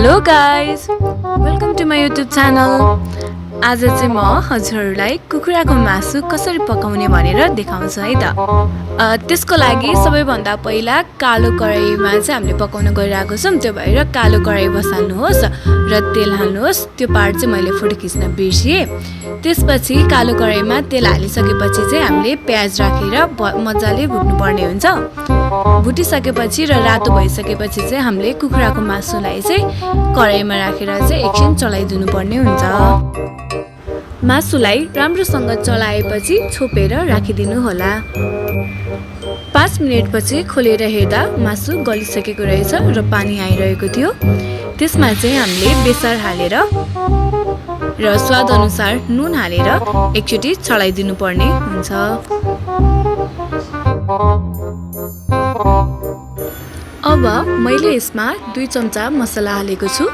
Hello guys, welcome to my YouTube channel. आज चाहिँ म हजुरहरूलाई कुखुराको मासु कसरी पकाउने भनेर देखाउँछु है त। त्यसको लागि सबैभन्दा पहिला कालो कराईमा चाहिँ हामीले पकाउन गइरहेको छौँ। त्यो भएर कालो कराई बसाल्नुहोस् र तेल हाल्नुहोस्। त्यो पार्ट चाहिँ मैले फोटो खिच्न बिर्सिएँ। त्यसपछि कालो कराईमा तेल हालिसकेपछि चाहिँ हामीले प्याज राखेर मजाले भुट्नुपर्ने हुन्छ। भुटिसकेपछि र रातो भइसकेपछि चाहिँ हामीले कुखुराको मासुलाई चाहिँ कराईमा राखेर चाहिँ एकछिन चलाइदिनु पर्ने हुन्छ। मासुलाई राम्रोसँग चलाएपछि छोपेर राखिदिनु होला। 5 मिनेटपछि खोलेर हेर्दा मासु गलिसकेको रहेछ र पानी आइरहेको थियो। त्यसमा चाहिँ हामीले बेसार हालेर र स्वाद अनुसार नुन हालेर एकचोटि चलाइदिनु पर्ने हुन्छ। अब मैले यसमा 2 चम्चा मसला हालेको छु।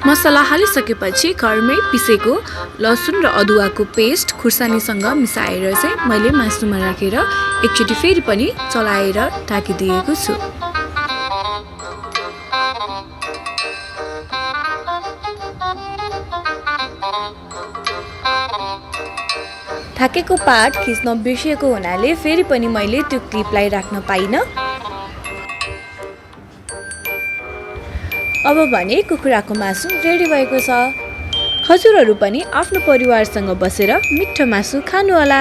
मसला हालिसकेपछि घरमै पिसेको लसुन र अदुवाको पेस्ट खुर्सानीसँग मिसाएर चाहिँ मैले मासुमा राखेर एकचोटि फेरि पनि चलाएर ढाकिदिएको छु। ढाकेको पार्ट खिच्न बिर्सिएको हुनाले फेरि पनि मैले त्यो क्लिपलाई राख्न पाइनँ। अब भने कुखुराको मासु रेडी भएको छ। हजुरहरू पनि आफ्नो परिवारसँग बसेर मिठो मासु खानु होला।